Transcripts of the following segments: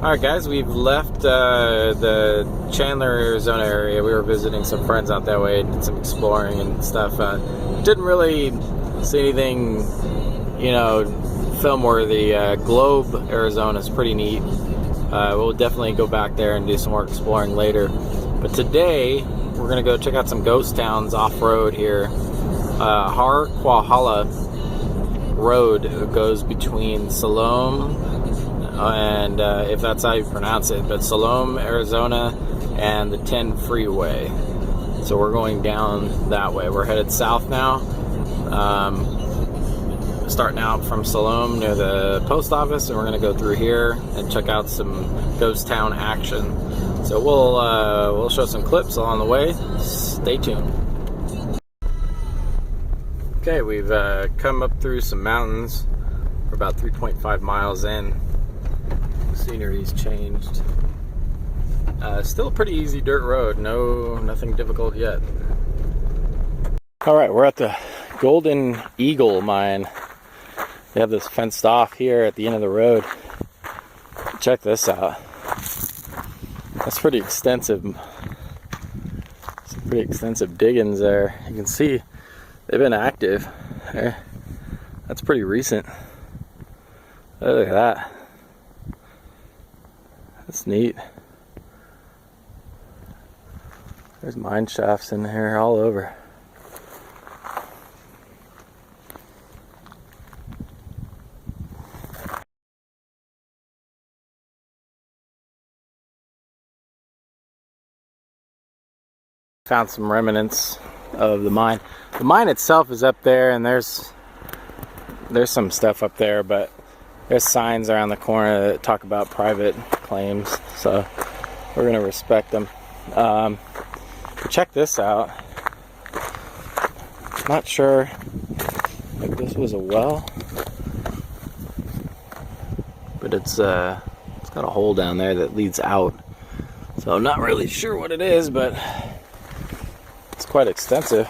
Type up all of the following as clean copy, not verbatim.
Alright guys, we've left the Chandler, Arizona area. We were visiting some friends out that way, did some exploring and stuff. Didn't really see anything, you know, film worthy. Globe, Arizona is pretty neat. We'll definitely go back there and do some more exploring later. But today, we're going to go check out some ghost towns off-road here. Harquahala Road goes between Salome and if that's how you pronounce it, but Salome, Arizona, and the 10 freeway. So we're going down that way. We're headed south now, starting out from Salome near the post office, and we're going to go through here and check out some ghost town action. So we'll show some clips along the way. Stay tuned. Okay, we've come up through some mountains. We're about 3.5 miles in. Scenery's changed. Still a pretty easy dirt road. Nothing difficult yet. Alright, we're at the Golden Eagle mine. They have this fenced off here at the end of the road. Check this out. That's pretty extensive. Some pretty extensive diggings there. You can see they've been active. That's pretty recent. Look at that. That's neat. There's mine shafts in here all over. Found some remnants of the mine. The mine itself is up there, and there's some stuff up there, but there's signs around the corner that talk about private claims, so we're gonna respect them. But check this out. Not sure if this was a well, but it's got a hole down there that leads out. So I'm not really sure what it is, but it's quite extensive.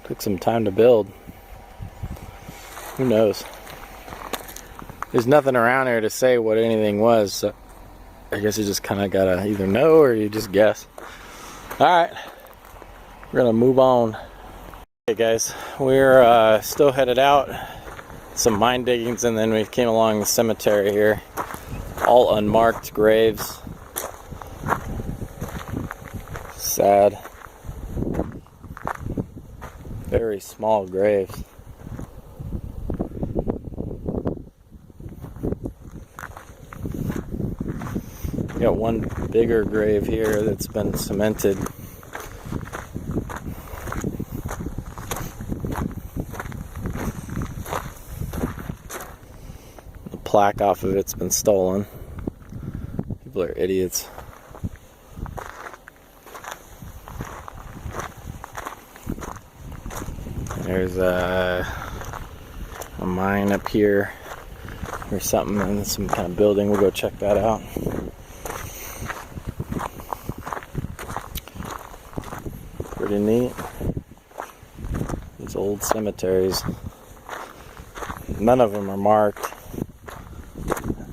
Took some time to build. Who knows? There's nothing around here to say what anything was, so I guess you just kind of gotta either know or you just guess. Alright, we're gonna move on. Okay guys, we're still headed out. Some mine diggings, and then we came along the cemetery here. All unmarked graves. Sad. Very small graves. Got one bigger grave here that's been cemented. The plaque off of it's been stolen. People are idiots. There's a mine up here or something, and some kind of building. We'll go check that out. Pretty neat. These old cemeteries. None of them are marked.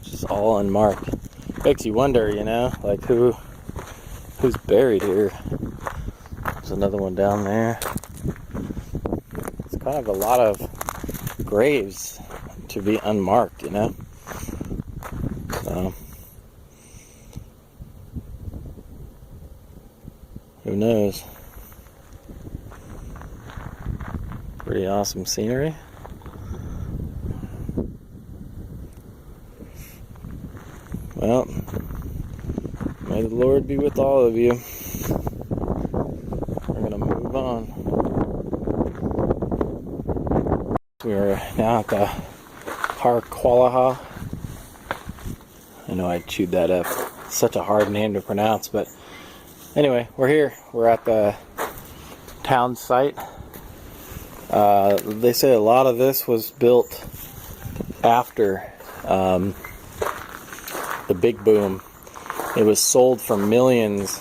Just all unmarked. Makes you wonder, you know, like who's buried here. There's another one down there. It's kind of a lot of graves to be unmarked, you know. So who knows? Pretty awesome scenery. Well, may the Lord be with all of you. We're gonna move on. We are now at the Harquahala. I know I chewed that up. It's such a hard name to pronounce, but anyway, we're here. We're at the town site. They say a lot of this was built after the big boom. It was sold for millions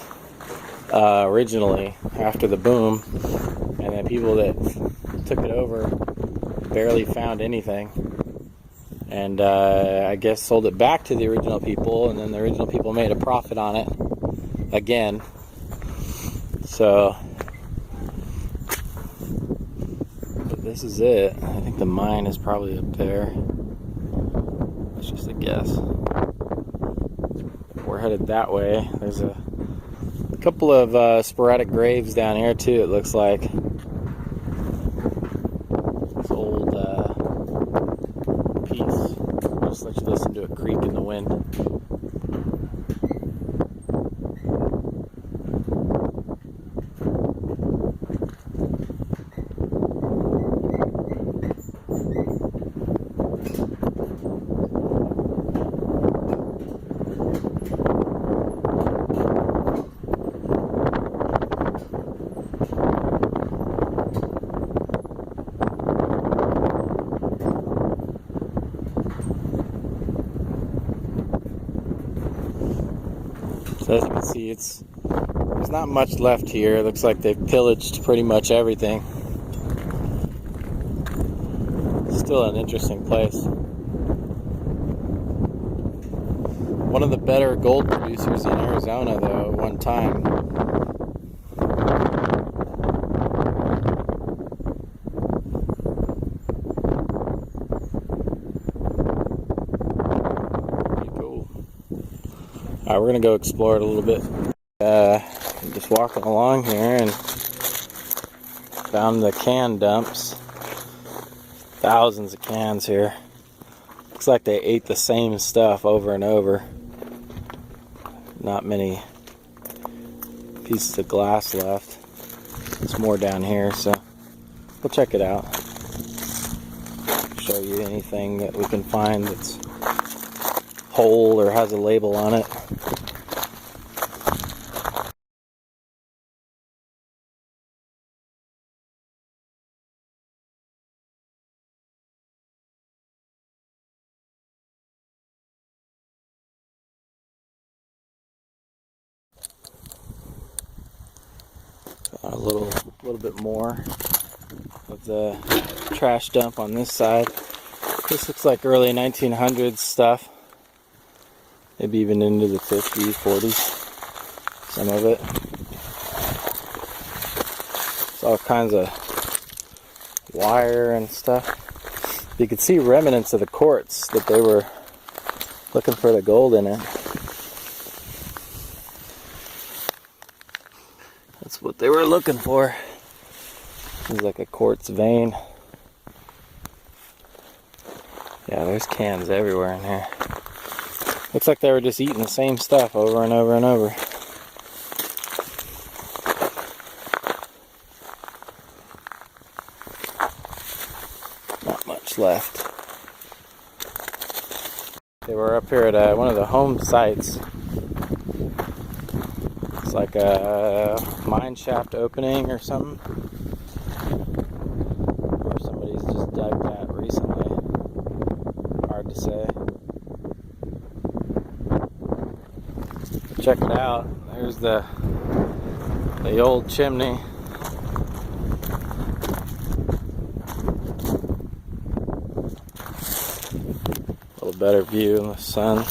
originally after the boom, and then people that took it over barely found anything. and I guess sold it back to the original people, and then the original people made a profit on it again. So this is it. I think the mine is probably up there. That's just a guess. We're headed that way. There's a couple of sporadic graves down here too, it looks like. This old piece. I'll just let you listen to a creak in the wind. So as you can see, there's not much left here. It looks like they've pillaged pretty much everything. Still an interesting place. One of the better gold producers in Arizona, though, at one time. Alright, we're going to go explore it a little bit. Just walking along here and found the can dumps. Thousands of cans here. Looks like they ate the same stuff over and over. Not many pieces of glass left. There's more down here, so we'll check it out. Show you anything that we can find that's whole or has a label on it. A little bit more of the trash dump on this side. This looks like early 1900s stuff. Maybe even into the 50s, 40s. Some of it. It's all kinds of wire and stuff. You can see remnants of the quartz that they were looking for the gold in it. That's what they were looking for. It's like a quartz vein. Yeah, there's cans everywhere in here. Looks like they were just eating the same stuff over and over and over. Not much left. They were up here at one of the home sites. It's like a mine shaft opening or something. Or somebody's just dug that recently. Hard to say. Check it out. There's the old chimney. A little better view in the sun.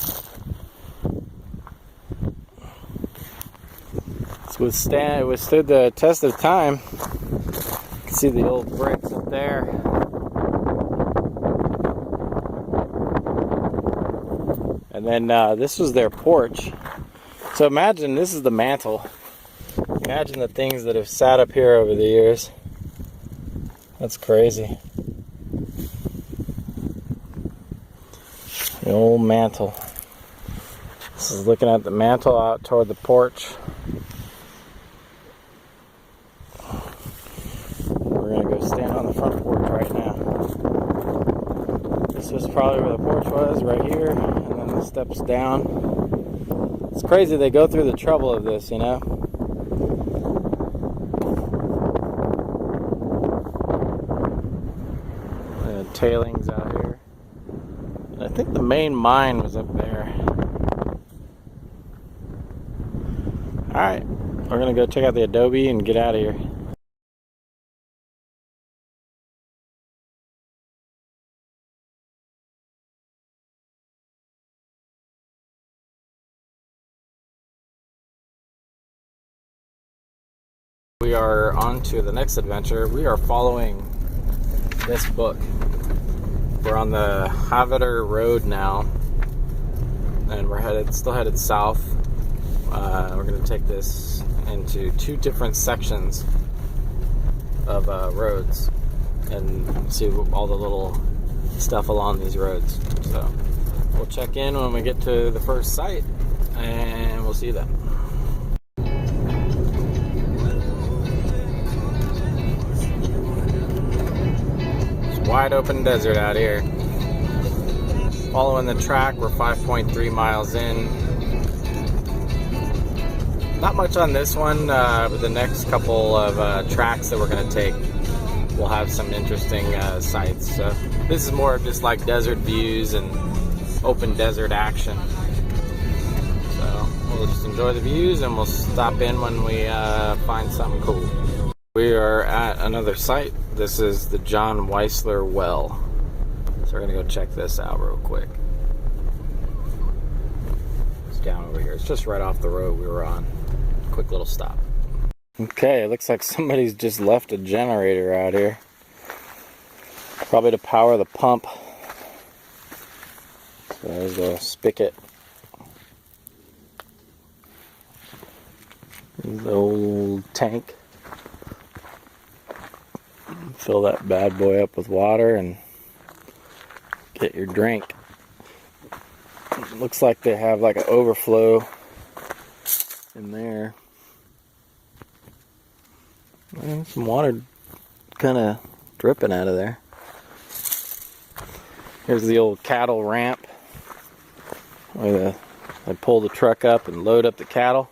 It withstood the test of time. You can see the old bricks up there. And then this was their porch. So imagine this is the mantle. Imagine the things that have sat up here over the years. That's crazy. The old mantle. This is looking at the mantle out toward the porch. We're gonna go stand on the front porch right now. This was probably where the porch was, right here, and then the steps down. It's crazy they go through the trouble of this, you know? Tailings out here. And I think the main mine was up there. Alright, we're gonna go check out the adobe and get out of here. we are on to the next adventure. We are following this book. We're on the Hovatter Road now, and we're still headed south. We're going to take this into two different sections of roads and see all the little stuff along these roads. So we'll check in when we get to the first site, and we'll see you then. Wide open desert out here. Following the track, we're 5.3 miles in. Not much on this one, but the next couple of tracks that we're going to take will have some interesting sights. So this is more of just like desert views and open desert action. So we'll just enjoy the views and we'll stop in when we find something cool. We are at another site. This is the Weisler Well. So we're gonna go check this out real quick. It's down over here. It's just right off the road we were on. Quick little stop. Okay, it looks like somebody's just left a generator out here. Probably to power the pump. So there's the spigot. There's the old tank. Fill that bad boy up with water and get your drink. It looks like they have like an overflow in there. And some water kind of dripping out of there. Here's the old cattle ramp where they pull the truck up and load up the cattle.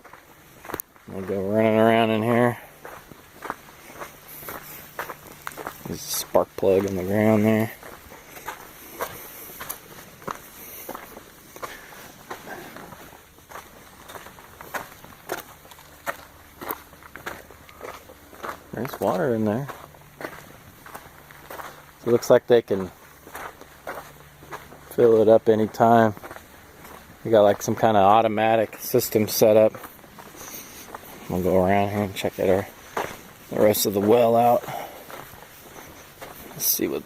They go running around in here. There's a spark plug in the ground there. There's water in there. So it looks like they can fill it up anytime. We got like some kind of automatic system set up. We'll go around here and check the rest of the well out. Let's see what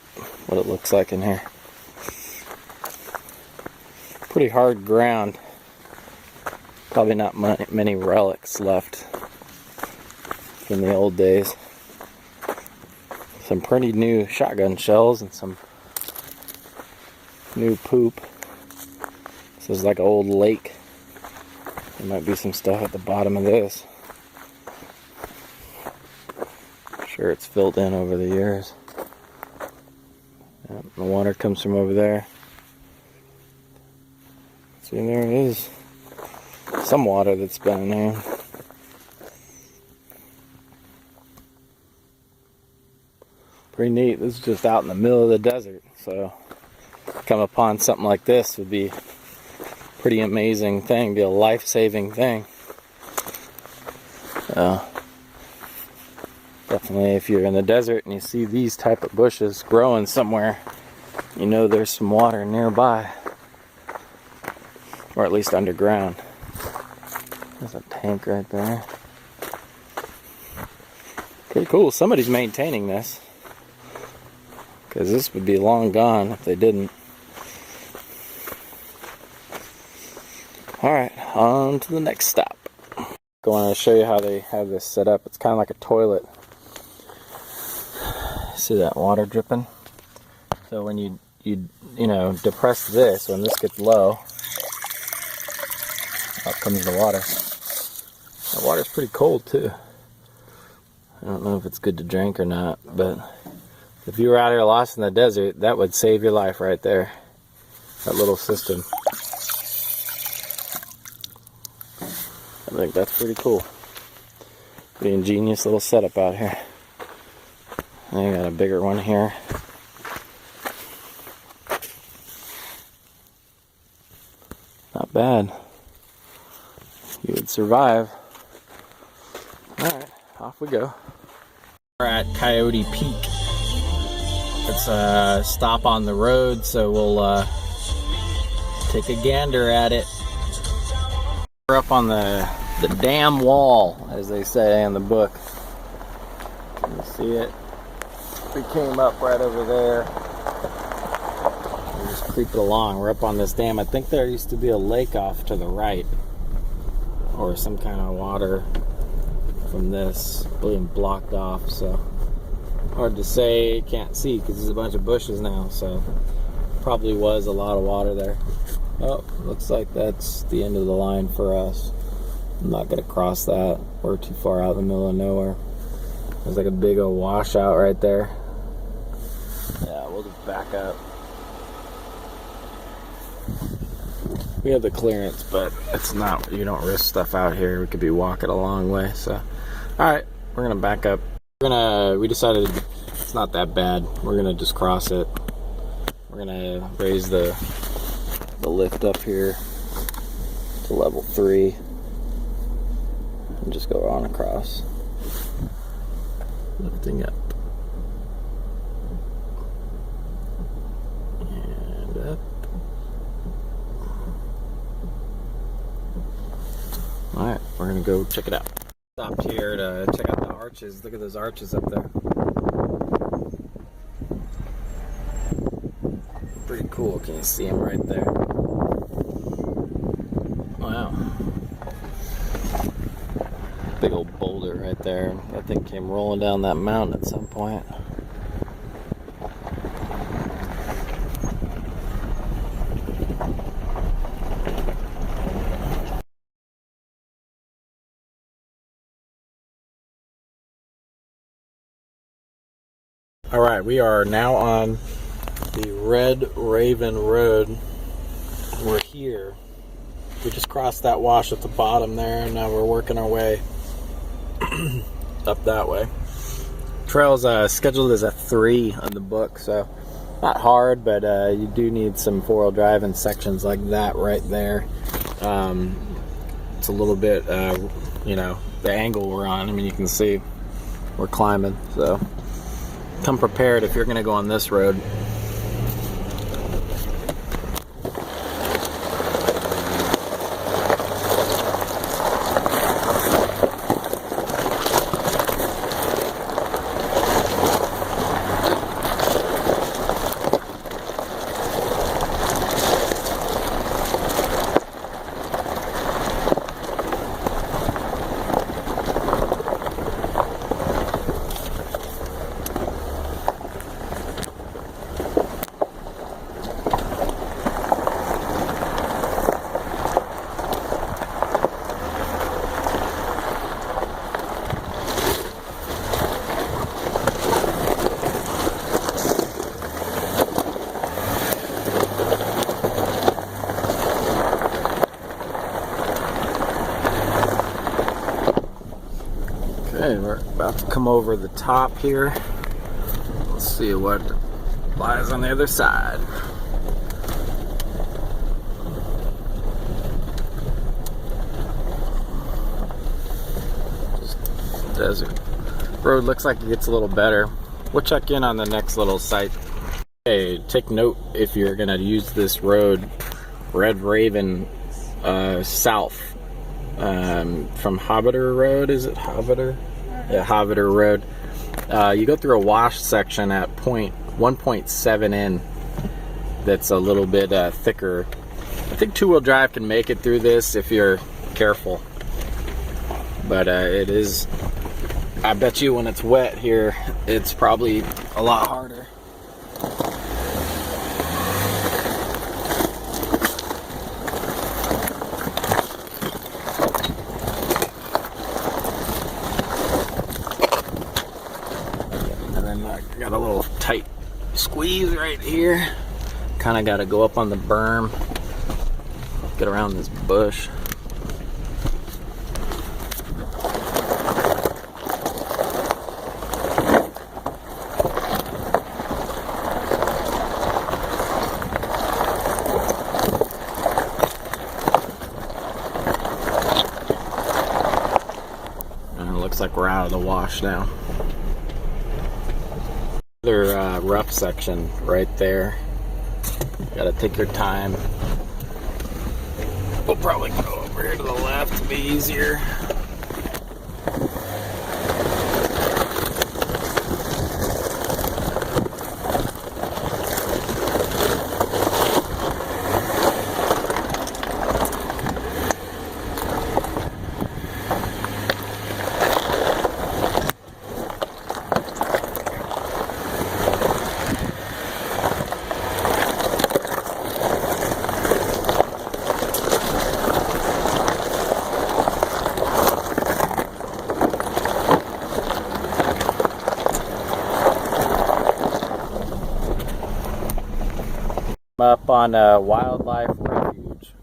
it looks like in here. Pretty hard ground. Probably not many relics left from the old days. Some pretty new shotgun shells and some new poop. This is like an old lake. There might be some stuff at the bottom of this. I'm sure it's filled in over the years. Yep, the water comes from over there. See, there is some water that's been in there. Pretty neat. This is just out in the middle of the desert, so come upon something like this would be a pretty amazing thing, be a life-saving thing. Definitely, if you're in the desert and you see these type of bushes growing somewhere, you know there's some water nearby, or at least underground. There's a tank right there. Pretty cool. Somebody's maintaining this, because this would be long gone if they didn't. Alright, on to the next stop. Going to show you how they have this set up. It's kind of like a toilet. See that water dripping? So when you depress this, when this gets low, out comes the water. The water's pretty cold too. I don't know if it's good to drink or not, but if you were out here lost in the desert, that would save your life right there. That little system. I think that's pretty cool. Pretty ingenious little setup out here. I got a bigger one here. Not bad. You would survive. Alright, off we go. We're at Coyote Peak. It's a stop on the road, so we'll take a gander at it. We're up on the dam wall, as they say in the book. See it? We came up right over there. We're just creeping along. We're up on this dam. I think there used to be a lake off to the right, or some kind of water from this being blocked off. So hard to say. Can't see because there's a bunch of bushes now. So probably was a lot of water there. Oh, looks like that's the end of the line for us. I'm not gonna cross that. We're too far out in the middle of nowhere. There's like a big old washout right there. Yeah, we'll just back up. We have the clearance, but it's not, you don't risk stuff out here. We could be walking a long way. So, all right, we're gonna back up. We decided it's not that bad. We're gonna just cross it. We're gonna raise the lift up here to level 3 and just go on across. Lifting up and up. Alright, we're gonna go check it out. Stopped here to check out the arches. Look at those arches up there. Pretty cool. Can you see them right there? Wow. Big old boulder right there. That thing came rolling down that mountain at some point. Alright, we are now on the Red Raven Road. We're here. We just crossed that wash at the bottom there, and now we're working our way up that way. Trail's scheduled as a 3 on the book, so not hard, but you do need some 4-wheel drive in sections like that right there. It's a little bit, you know, the angle we're on. I mean, you can see we're climbing, so come prepared if you're going to go on this road. Okay, we're about to come over the top here. Let's see what lies on the other side. Just desert. Road looks like it gets a little better. We'll check in on the next little site. Okay, take note if you're gonna use this road, Red Raven south. From Hovatter Road, is it Hovatter? Yeah, Hovatter Road. You go through a wash section at 1.7 in that's a little bit thicker. I think 2-wheel drive can make it through this if you're careful. But it is, I bet you when it's wet here, it's probably a lot harder. Got a little tight squeeze right here. Kind of got to go up on the berm, get around this bush. And it looks like we're out of the wash now. Another rough section right there. Gotta take your time. We'll probably go over here to the left to be easier. on Wildlife Refuge.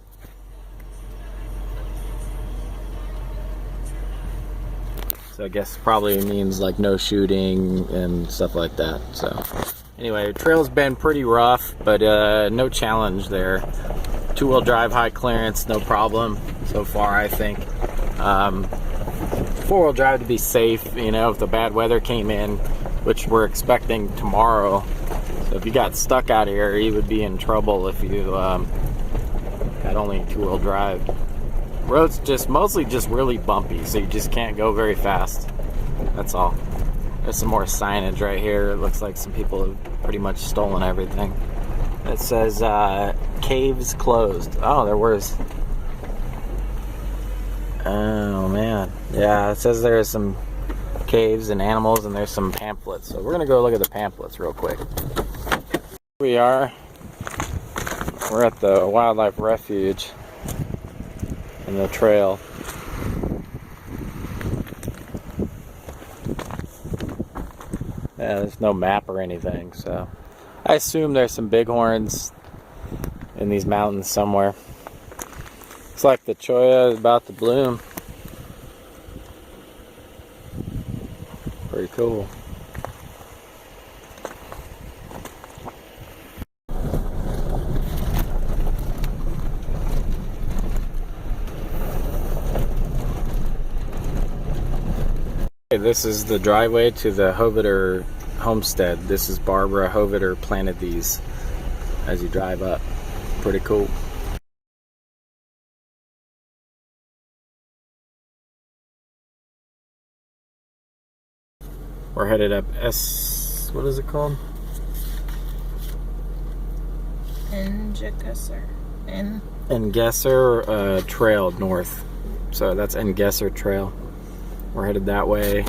So I guess probably means like no shooting and stuff like that. So anyway, the trail's been pretty rough, but no challenge there. 2-wheel drive, high clearance, no problem so far, I think. 4-wheel drive to be safe, you know, if the bad weather came in, which we're expecting tomorrow. So if you got stuck out here, you would be in trouble if you had only 2-wheel drive. Road's just mostly just really bumpy, so you just can't go very fast. That's all. There's some more signage right here. It looks like some people have pretty much stolen everything. It says caves closed. Oh, there was. Oh man, yeah. It says there's some caves and animals, and there's some pamphlets. So we're gonna go look at the pamphlets real quick. Here we are. We're at the Wildlife Refuge. And the trail. Yeah, there's no map or anything, so I assume there's some bighorns in these mountains somewhere. Looks like the cholla is about to bloom. Pretty cool. This is the driveway to the Hovatter Homestead. This is Barbara Hovatter planted these as you drive up. Pretty cool. We're headed up what is it called? Engesser Trail north. So that's Engesser Trail. We're headed that way.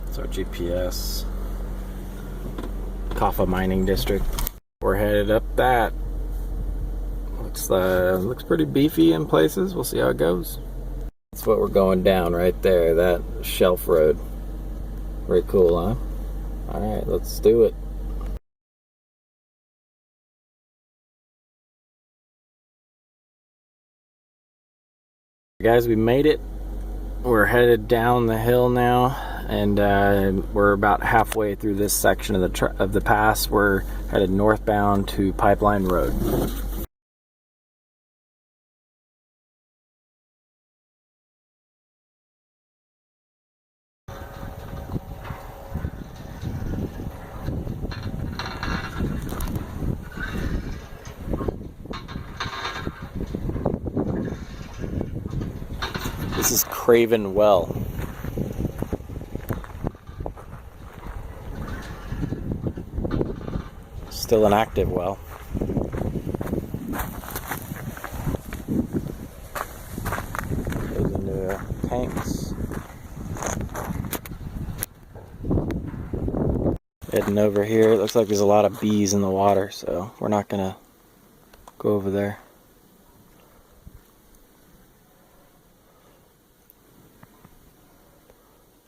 It's our GPS. Kofa Mining District. We're headed up that. Looks pretty beefy in places. We'll see how it goes. That's what we're going down right there, that shelf road. Very cool, huh? Alright, let's do it. Guys, we made it. We're headed down the hill now, and we're about halfway through this section of the pass. We're headed northbound to Pipeline Road. This is Weisler Well. Still an active well. Goes into tanks. Heading over here, it looks like there's a lot of bees in the water, so we're not gonna go over there.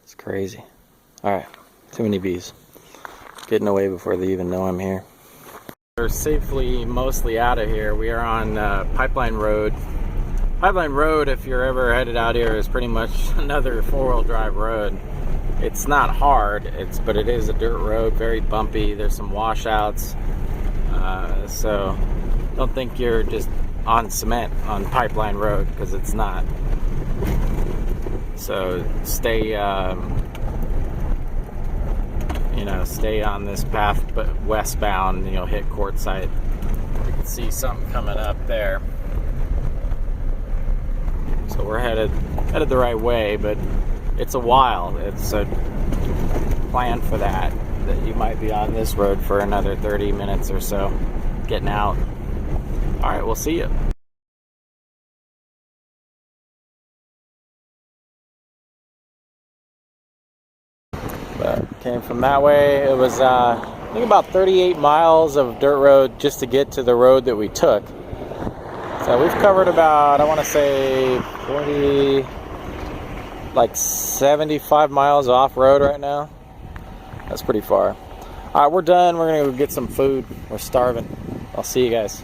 It's crazy. Alright, too many bees. Getting away before they even know I'm here. We're safely mostly out of here. We are on Pipeline Road. Pipeline Road, if you're ever headed out here, is pretty much another 4-wheel drive road. It's not hard, but it is a dirt road, very bumpy. There's some washouts. So don't think you're just on cement on Pipeline Road, because it's not. So stay stay on this path, but westbound, you'll hit Quartzsite. You can see something coming up there. So we're headed the right way, but it's a while. It's a plan for that you might be on this road for another 30 minutes or so, getting out. All right, we'll see you. But came from that way. It was I think about 38 miles of dirt road just to get to the road that we took. So we've covered about, I want to say 75 miles off road right now. That's pretty far. All right, we're done. We're gonna go get some food. We're starving. I'll see you guys.